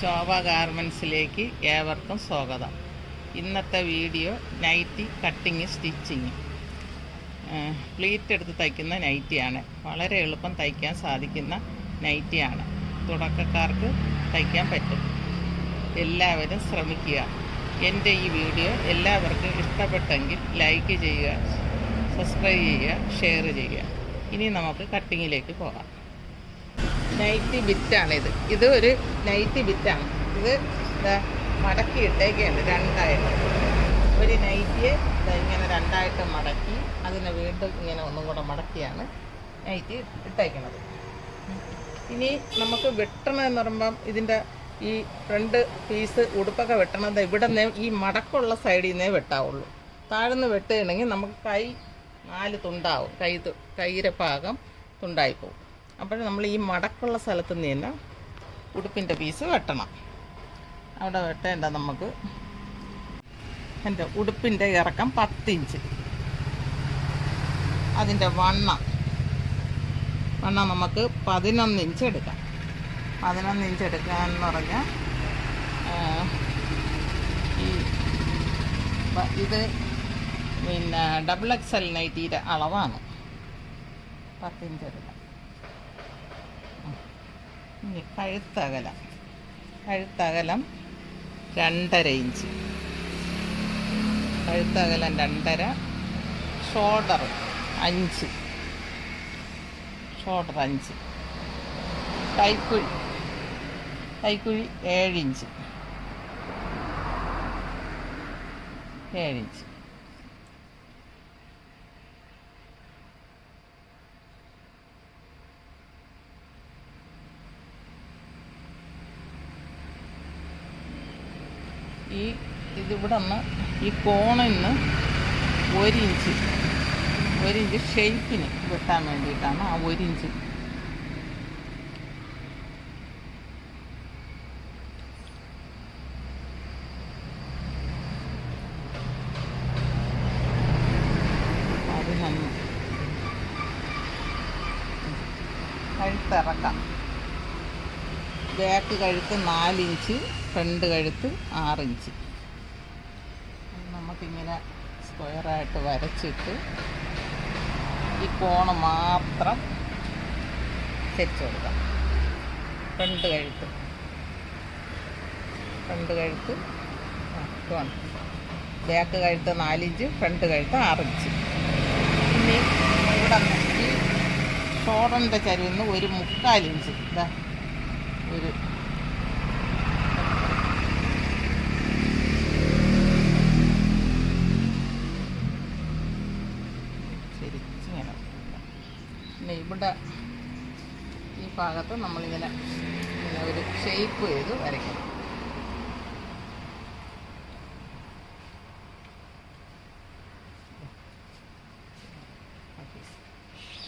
ശോഭ ഗാർമെൻസിലേക്ക് ഏവർക്കും സ്വാഗതം. ഇന്നത്തെ video nighty cutting stitching. Pleat എടുത്ത് തയ്ക്കുന്ന നൈറ്റിയാണ്. വളരെ എളുപ്പം തയ്ക്കാൻ സാധിക്കുന്ന നൈറ്റിയാണ്. തുടക്കക്കാർക്ക് തയ്ക്കാൻ പറ്റും. എല്ലാവരും ശ്രമിക്കുക. എൻ്റെ ഈ വീഡിയോ എല്ലാവർക്കും ഇഷ്ടപ്പെട്ടെങ്കിൽ ലൈക്ക് ചെയ്യുക, സബ്സ്ക്രൈബ് ചെയ്യുക, ഷെയർ ചെയ്യുക. ഇനി നമുക്ക് കട്ടിങ്ങിലേക്ക് പോകാം. നൈറ്റി ബിറ്റാണിത്. ഇത് ഒരു നൈറ്റി ബിറ്റാണ്. ഇത് മടക്കിയിട്ടേക്കാണ് രണ്ടായിട്ട്. ഒരു നൈറ്റിയെ ഇങ്ങനെ രണ്ടായിട്ട് മടക്കി അതിനെ വീണ്ടും ഇങ്ങനെ ഒന്നും കൂടെ മടക്കിയാണ് നൈറ്റി ഇട്ടേക്കുന്നത്. ഇനി നമുക്ക് വെട്ടണമെന്ന് പറയുമ്പം ഇതിൻ്റെ ഈ ഫ്രണ്ട് പീസ് ഉടുപ്പൊക്കെ വെട്ടണത് ഇവിടെ നിന്ന് ഈ മടക്കമുള്ള സൈഡിൽ നിന്നേ വെട്ടാവുള്ളൂ. താഴ്ന്ന് വെട്ടുകയാണെങ്കിൽ നമുക്ക് കൈ 4 തുണ്ടാവും. കൈയുടെ ഭാഗം തുണ്ടായിപ്പോവും. അപ്പോൾ നമ്മൾ ഈ മടക്കുള്ള സ്ഥലത്ത് നിന്ന് തന്നെ ഉടുപ്പിൻ്റെ പീസ് വെട്ടണം. അവിടെ വെട്ടേണ്ട നമുക്ക് എൻ്റെ ഉടുപ്പിൻ്റെ ഇറക്കം 10 ഇഞ്ച്. അതിൻ്റെ വണ്ണം നമുക്ക് 11 ഇഞ്ച് എടുക്കാം. 11 ഇഞ്ച് എടുക്കാമെന്ന് പറഞ്ഞാൽ ഇത് പിന്നെ XXL നൈറ്റിയുടെ അളവാണ്. 10 ഇഞ്ച് എടുക്കാം. ഇനി കഴുത്തകലം 2.5 ഇഞ്ച്. കഴുത്തകലം 2.5. ഷോൾഡർ 5. കൈക്കുഴി 7 ഇഞ്ച്. ഇതിവിടെ നിന്ന് ഈ കോണിൽ നിന്ന് 1 ഇഞ്ച് ഷേപ്പിന് വെട്ടാൻ വേണ്ടിയിട്ടാണ് ആ 1 ഇഞ്ച്. കഴുത്തിറക്കാം. ബാക്ക് കഴുത്ത് 4 ഇഞ്ച്, ഫ്രണ്ട് കഴുത്ത് 6 ഇഞ്ച്. നമുക്കിങ്ങനെ സ്ക്വയറായിട്ട് വരച്ചിട്ട് ഈ കോണ് മാത്രം വെച്ച് കൊടുക്കാം. ഫ്രണ്ട് കഴുത്ത് ബാക്ക് കഴുത്ത് 4 ഇഞ്ച്, ഫ്രണ്ട് കഴുത്ത് 6 ഇഞ്ച്. പിന്നെ ഇവിടെ ഈ ഷോൾഡറിൻ്റെ ചരിവിൽ നിന്ന് 1.25 ഇഞ്ച് ഒരു ശരിച്ചിങ്ങനെ. പിന്നെ ഇവിടെ ഈ ഭാഗത്ത് നമ്മളിങ്ങനെ ഒരു ഷേപ്പ് ചെയ്ത് വരയ്ക്കണം.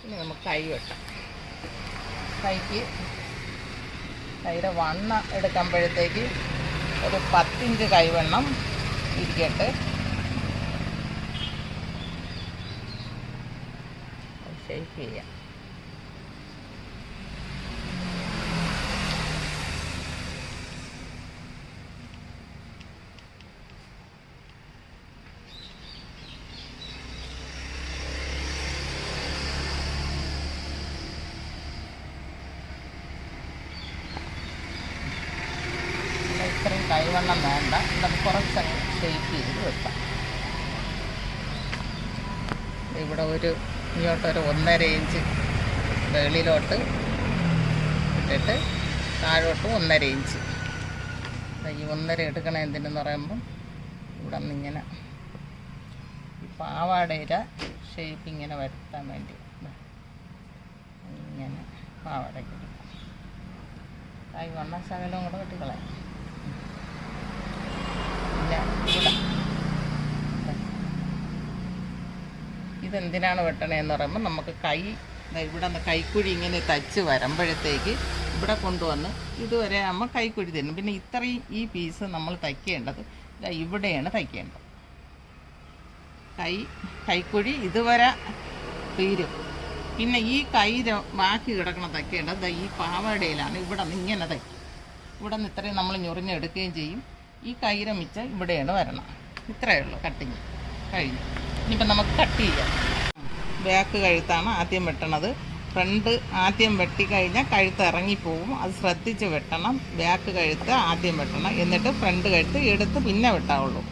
ഇനി നമുക്ക് കൈ വെട്ടാം. കൈയുടെ വണ്ണം എടുക്കുമ്പോഴത്തേക്ക് ഒരു 10 ഇഞ്ച് കൈവണ്ണം ഇരിക്കട്ടെ. ഷേപ്പ് ചെയ്യാം. ഇത്രയും കൈവണ്ണം വേണ്ട, നമുക്ക് കുറച്ച് ഷേപ്പ് ചെയ്ത് വെക്കാം. ഇവിടെ ഇങ്ങോട്ടൊരു 1.5 ഇഞ്ച് വെളിയിലോട്ട് ഇട്ടിട്ട് താഴോട്ട് 1.5 ഇഞ്ച്. ഈ 1.5 എടുക്കണ എന്തിനെന്ന് പറയുമ്പം ഇവിടെ നിന്നിങ്ങനെ ഈ പാവാടയുടെ ഷേപ്പ് ഇങ്ങനെ വരുത്താൻ വേണ്ടി ഇങ്ങനെ പാവാടയ്ക്ക് എടുക്കാം. കൈവണ്ണം ശകലം കൂടെ വെട്ടിക്കളയാം. പിന്നെ ഇതെന്തിനാണ് വെട്ടണതെന്ന് പറയുമ്പോൾ നമുക്ക് ഇവിടെ നിന്ന് കൈക്കുഴി ഇങ്ങനെ തച്ച് വരുമ്പോഴത്തേക്ക് ഇവിടെ കൊണ്ടുവന്ന് ഇതുവരെ നമ്മൾ കൈക്കുഴി തരും. പിന്നെ ഇത്രയും ഈ പീസ് നമ്മൾ തയ്ക്കേണ്ടത് ഇവിടെയാണ് തയ്ക്കേണ്ടത്. കൈക്കുഴി ഇതുവരെ തീരും. പിന്നെ ഈ കൈ ബാക്കി കിടക്കണം തയ്ക്കേണ്ടത് ഈ പാവാടയിലാണ്. ഇവിടെ നിന്ന് ഇങ്ങനെ തയ്ക്കും. ഇവിടെ നിന്ന് ഇത്രയും നമ്മൾ ഞൊറിഞ്ഞെടുക്കുകയും ചെയ്യും. ഈ കൈര മിച്ചം ഇവിടെയാണ് വരണം. ഇത്രയേ ഉള്ളൂ കട്ടിങ് കഴിഞ്ഞു. ഇനിയിപ്പം നമുക്ക് കട്ട് ചെയ്യാം. ബാക്ക് കഴുത്താണ് ആദ്യം വെട്ടണത്. ഫ്രണ്ട് ആദ്യം വെട്ടിക്കഴിഞ്ഞാൽ കഴുത്ത് ഇറങ്ങിപ്പോവും. അത് ശ്രദ്ധിച്ച് വെട്ടണം. ബാക്ക് കഴുത്ത് ആദ്യം വെട്ടണം, എന്നിട്ട് ഫ്രണ്ട് കഴുത്ത് എടുത്ത് പിന്നെ വെട്ടാവുള്ളൂ.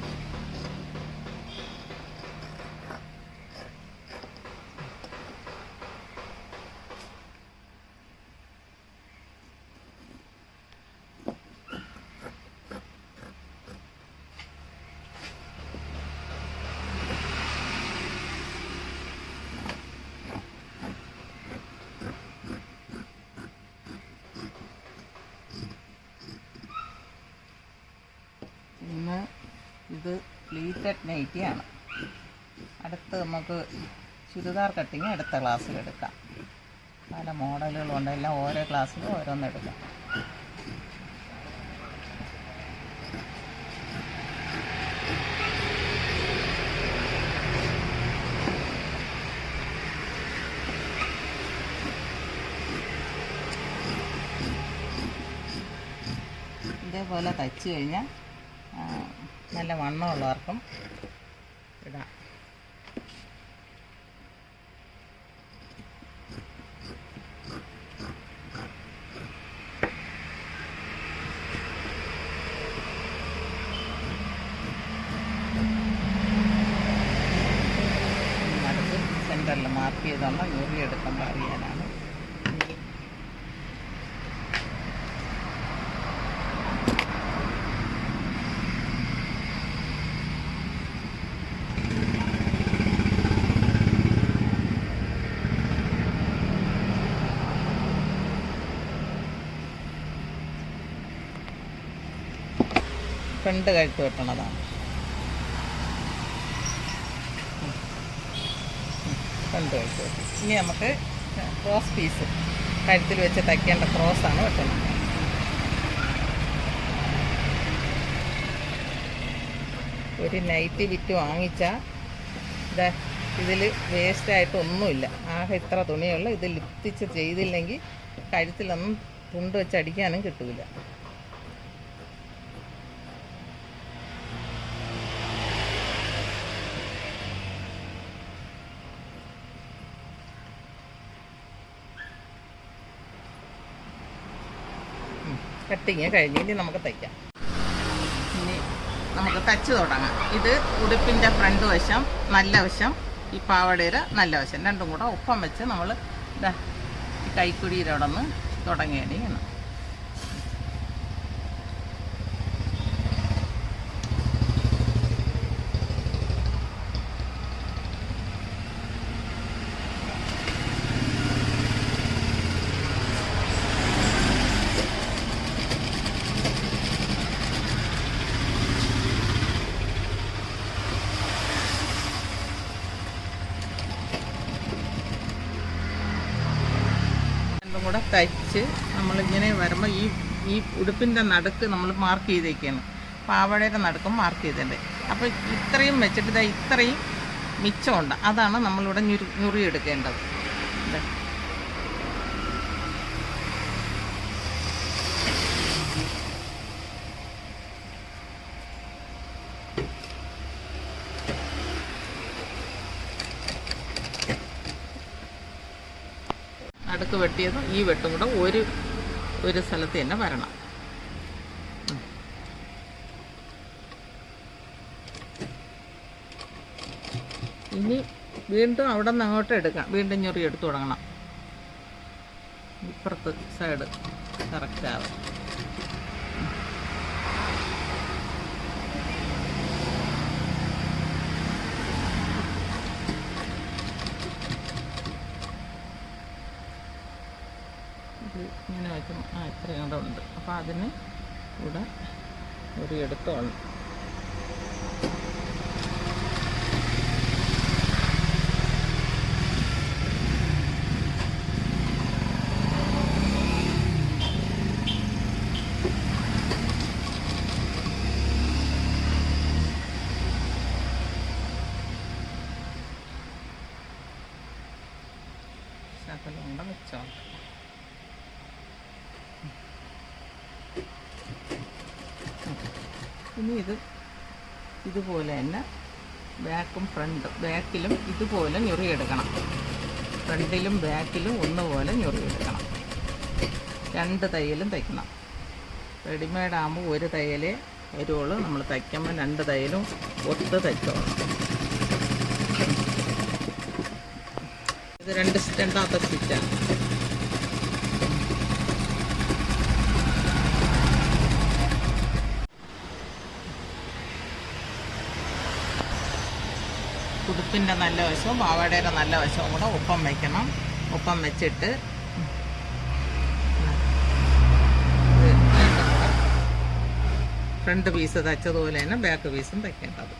ഇത് പ്ലീറ്റഡ് നൈറ്റിയാണ്. അടുത്ത് നമുക്ക് ചുരിദാർ കട്ടിങ് അടുത്ത ക്ലാസ്സിലെടുക്കാം. പല മോഡലുകളുണ്ട്, എല്ലാം ഓരോ ക്ലാസ്സിലും ഓരോന്നെടുക്കാം. ഇതേപോലെ തയ്ച്ച് കഴിഞ്ഞാൽ നല്ല വണ്ണമുള്ളവർക്കും ഇടാം. അടുത്ത് സെൻറ്ററിൽ മാർക്ക് ചെയ്തുള്ള ഞൊറിയെടുക്കുമ്പോൾ അറിയാനാണ്. ഫ്രണ്ട് കഴുത്ത് വെട്ടണതാണ്. ഫ്രണ്ട് കഴുത്ത് വെട്ടി. ഇനി നമുക്ക് ക്രോസ് പീസ് കഴുത്തിൽ വെച്ച് തയ്ക്കേണ്ട ക്രോസാണ് വെട്ടുന്നത്. ഒരു നൈറ്റി വിറ്റ് വാങ്ങിച്ചാൽ ഇതിൽ വേസ്റ്റായിട്ടൊന്നുമില്ല. ആകെ ഇത്ര തുണിയുള്ള ഇത് ലിപ്തിച്ച് ചെയ്തില്ലെങ്കിൽ കഴുത്തിലൊന്നും തുണ്ട് വെച്ച് അടിക്കാനും കിട്ടില്ല. കട്ടിങ് കഴിഞ്ഞ് ഇനി നമുക്ക് തയ്ക്കാം. ഇനി നമുക്ക് തച്ച് തുടങ്ങാം. ഇത് ഉടുപ്പിൻ്റെ ഫ്രണ്ട് വശം നല്ല വശം, ഈ പാവാടയുടെ നല്ല വശം രണ്ടും കൂടെ ഒപ്പം വെച്ച് നമ്മൾ ഈ കൈക്കുടിയുടെ അവിടെ നിന്ന് തുടങ്ങിയാണ്. കൂടെ തയ്ച്ച് നമ്മളിങ്ങനെ വരുമ്പോൾ ഈ ഉടുപ്പിൻ്റെ നടുക്ക് നമ്മൾ മാർക്ക് ചെയ്തേക്കാണ്. പാവാടയുടെ നടുക്കും മാർക്ക് ചെയ്തിട്ടുണ്ട്. അപ്പോൾ ഇത്രയും വെച്ചിട്ട് ഇത്രയും മിച്ചമുണ്ട്. അതാണ് നമ്മളിവിടെ ഞുറിയെടുക്കേണ്ടത്. അടുക്ക് വെട്ടിയതും ഈ വെട്ടും കൂടെ ഒരു സ്ഥലത്ത് തന്നെ വരണം. ഇനി വീണ്ടും അവിടെ നിന്ന് അങ്ങോട്ട് എടുക്കാം. വീണ്ടും ഞൊറി എടുത്തു തുടങ്ങണം. ഇപ്പുറത്ത് സൈഡ് കറക്റ്റാവും. ഇങ്ങനെ വയ്ക്കും. ഇത്രയും കൂടെ ഉണ്ട്. അപ്പോൾ അതിന് കൂടെ ഒരു എടുത്തോണം. ശകലം കൂടെ വെച്ചോ. ഇനി ഇതുപോലെ തന്നെ ബാക്കിലും ഇതുപോലെ ഞൊറിയെടുക്കണം. ഫ്രണ്ടിലും ബാക്കിലും ഒന്നുപോലെ ഞൊറിയെടുക്കണം. 2 തയ്യലും തയ്ക്കണം. റെഡിമെയ്ഡ് ആകുമ്പോൾ ഒരു തയ്യലേ വരുള്ളൂ. നമ്മൾ തയ്ക്കുമ്പോൾ 2 തയ്യലും ഒത്ത് തയ്ച്ചോളാം. ഇത് രണ്ടാമത്തെ സ്റ്റിച്ചാണ്. ഉടുപ്പിൻ്റെ നല്ല വശവും പാവാടയുടെ നല്ല വശവും കൂടെ ഒപ്പം വയ്ക്കണം. ഒപ്പം വെച്ചിട്ട് ഫ്രണ്ട് പീസ് തയ്ച്ചതുപോലെ തന്നെ ബാക്ക് പീസും തയ്ക്കേണ്ടത്.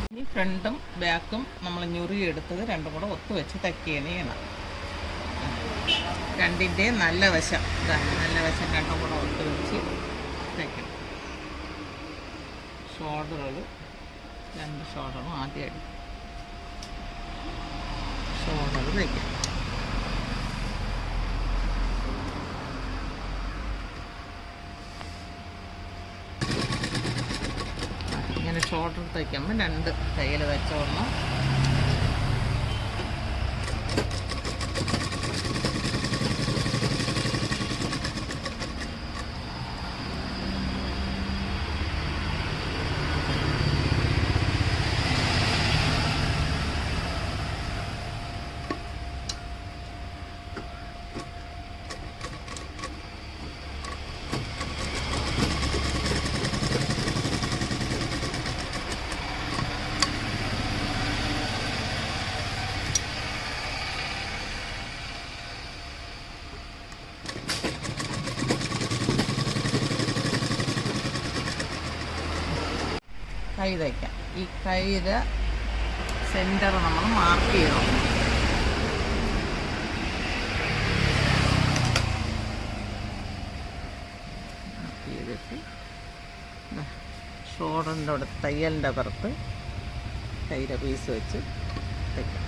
ഇനി ഫ്രണ്ടും ബാക്കും നമ്മൾ ഞുറിയെടുത്തത് രണ്ടും കൂടെ ഒത്തു വെച്ച് തയ്ക്കുകയാണ് ചെയ്യണം. രണ്ടിൻ്റെയും നല്ല വശം രണ്ടും കൂടെ ഒത്തു വെച്ച് തയ്ക്കണം. ഷോൾഡറുകൾ 2 ഷോൾഡറും ആദ്യം ഷോൾഡർ തയ്ക്കാം. ഇങ്ങനെ ഷോൾഡർ തയ്ക്കുമ്പോൾ 2 തയ്യൽ വെച്ചോളണം. കൈ തയ്ക്കാം. ഈ കൈയുടെ സെൻറ്റർ നമ്മൾ മാർക്ക് ചെയ്യണം. മാർക്ക് ചെയ്തിട്ട് ഷോൾഡറിൻ്റെ അവിടെ തയ്യലിൻ്റെ പുറത്ത് കൈയുടെ പീസ് വെച്ച് തയ്ക്കാം.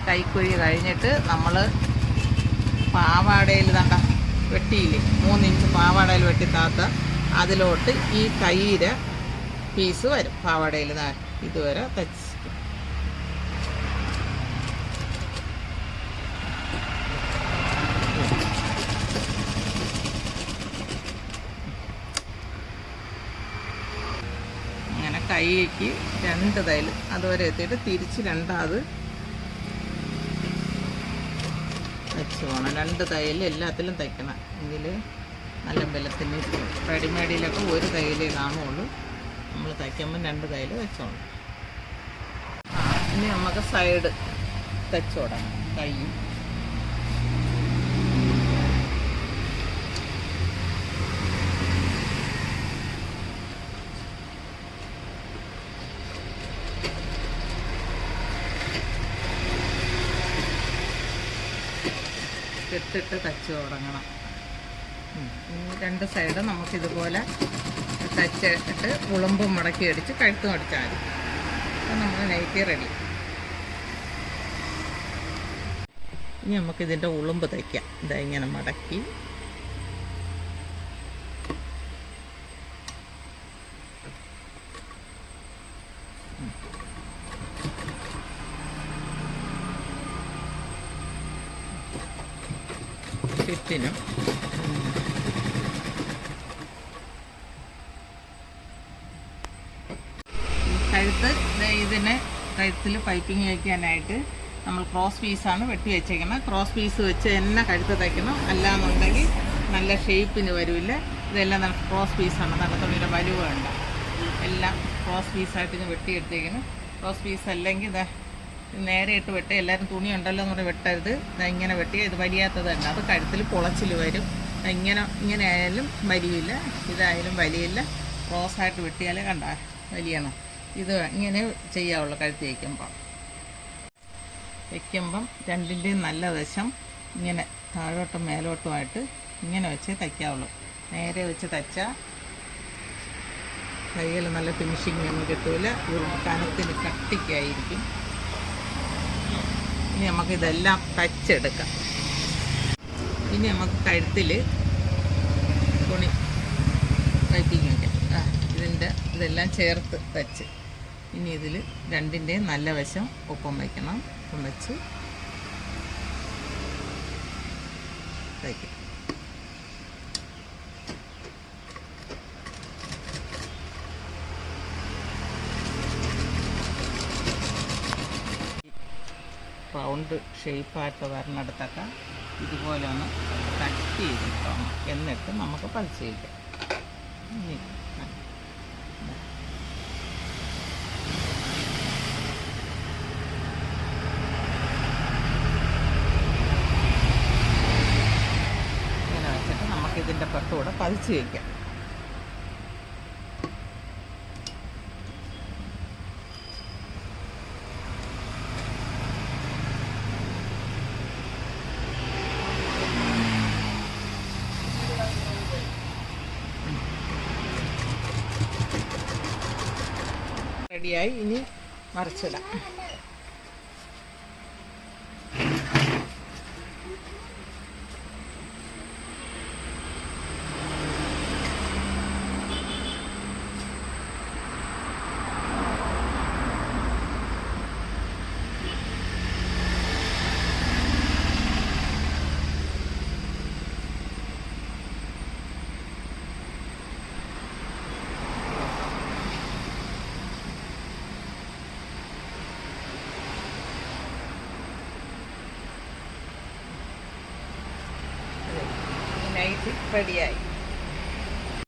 കൈക്കുഴി കഴിഞ്ഞിട്ട് നമ്മൾ പാവാടയിൽ വെട്ടിയില്ലേ 3 ഇഞ്ച് പാവാടയിൽ വെട്ടി താത്ത അതിലോട്ട് ഈ കൈയുടെ പീസ് വരും. പാവാടയിൽ ഇതുവരെ തയ്ച്ച് അങ്ങനെ കൈക്ക് 2 തയ്യൽ അതുവരെ എത്തിയിട്ട് തിരിച്ച് രണ്ടാമത് വെച്ച് പോകണം. 2 തയ്യൽ എല്ലാത്തിലും തയ്ക്കണം. എങ്കിൽ നല്ല ബലത്തിന് റെഡിമെയ്ഡിലൊക്കെ 1 തയ്യലേ കാണുള്ളൂ. നമ്മൾ തയ്ക്കുമ്പോൾ 2 തയ്യൽ വെച്ചോളൂ. ഇനി നമുക്ക് സൈഡ് തയ്ച്ചോടാം. കൈ കെട്ടിട്ട് തയ്ച്ച് തുടങ്ങണം. 2 സൈഡ് നമുക്കിതുപോലെ തയ്ച്ചിട്ട് ഉളുമ്പും മടക്കി അടിച്ച് കഴുത്തും അടിച്ചാൽ മതി. അപ്പം നമ്മൾ നൈറ്റി റെഡി. ഇനി നമുക്കിതിൻ്റെ ഉളുമ്പ് തയ്ക്കാം. ഇതാ ഇങ്ങനെ മടക്കി ചുറ്റിനും കഴുത്ത് ഇതിന് കഴുത്തിൽ പൈപ്പിങ് വയ്ക്കാനായിട്ട് നമ്മൾ ക്രോസ് പീസാണ് വെട്ടി വെച്ചേക്കുന്നത്. ക്രോസ് പീസ് വെച്ച് തന്നെ കഴുത്ത് തയ്ക്കണം. അല്ലാന്നുണ്ടെങ്കിൽ നല്ല ഷേപ്പിന് വരില്ല. ഇതെല്ലാം നല്ല ക്രോസ് പീസാണ്. നല്ല തുണിയുടെ വലുവ് വേണ്ട. എല്ലാം ക്രോസ് പീസായിട്ട് ഞാൻ വെട്ടിയെടുത്തേക്കുന്നു. ക്രോസ് പീസ് അല്ലെങ്കിൽ നേരെ ഇട്ട് വെട്ടി എല്ലാവരും തുണി ഉണ്ടല്ലോ എന്ന് പറഞ്ഞ് വെട്ടരുത്. ഇങ്ങനെ വെട്ടിയാൽ ഇത് വലിയാത്തത് തന്നെ, അത് കഴുത്തിൽ പൊളച്ചിൽ വരും. ഇങ്ങനെ ആയാലും വലിയില്ല, ഇതായാലും വലിയില്ല. ക്രോസായിട്ട് വെട്ടിയാൽ കണ്ട വലിയണം. ഇത് ഇങ്ങനെ ചെയ്യാവുള്ളൂ. കഴുത്തി വയ്ക്കുമ്പം രണ്ടിൻ്റെയും നല്ല വശം ഇങ്ങനെ താഴോട്ടും മേലോട്ടുമായിട്ട് ഇങ്ങനെ വെച്ച് തയ്ക്കാവുള്ളൂ. നേരെ വെച്ച് തയ്ച്ചാൽ തയ്യൽ നല്ല ഫിനിഷിങ് ഒന്നും കിട്ടില്ല, കനത്തിന് കട്ടിക്കായിരിക്കും. ഇനി നമുക്കിതെല്ലാം തയ്ച്ചെടുക്കാം. ഇനി നമുക്ക് കഴുത്തിൽ തുണി തയ്പ്പിക്കാൻ വയ്ക്കാം. ഇതെല്ലാം ചേർത്ത് തയ്ച്ച് ഇനി ഇതിൽ രണ്ടിൻ്റെയും നല്ല വശം ഒപ്പം വയ്ക്കണം. ഒപ്പം വെച്ച് തയ്ക്കും. റൗണ്ട് ഷേപ്പായിട്ട് വരണടുത്തൊക്കെ ഇതുപോലെ ഒന്ന് കട്ട് ചെയ്തിട്ടോണം. എന്നിട്ട് നമുക്ക് പതിച്ച് വയ്ക്കാം. ഇങ്ങനെ വെച്ചിട്ട് നമുക്കിതിൻ്റെ പുറത്തുകൂടെ പതിച്ച് വയ്ക്കാം. റെഡിയായി. ഇനി മറിച്ചിടാം. നൈറ്റ് റെഡിയായി.